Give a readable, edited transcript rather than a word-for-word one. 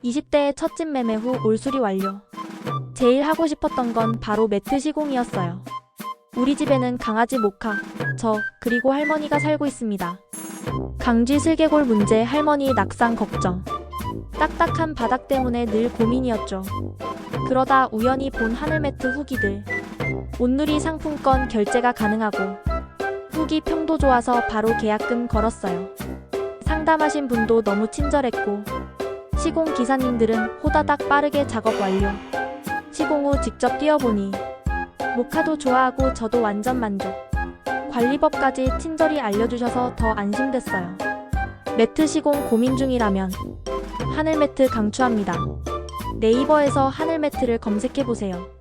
20대의 첫 집 매매 후 올수리 완료. 제일 하고 싶었던 건 바로 매트 시공이었어요. 우리 집에는 강아지 모카, 저, 그리고 할머니가 살고 있습니다. 강쥐 슬개골 문제, 할머니 낙상 걱정. 딱딱한 바닥 때문에 늘 고민이었죠. 그러다 우연히 본 하늘매트 후기들. 온누리 상품권 결제가 가능하고 후기 평도 좋아서 바로 계약금 걸었어요. 상담하신 분도 너무 친절했고 시공 기사님들은 호다닥 빠르게 작업 완료. 시공 후 직접 뛰어보니 모카도 좋아하고 저도 완전 만족. 관리법까지 친절히 알려주셔서 더 안심됐어요. 매트 시공 고민 중이라면 하늘매트 강추합니다. 네이버에서 하늘매트를 검색해보세요.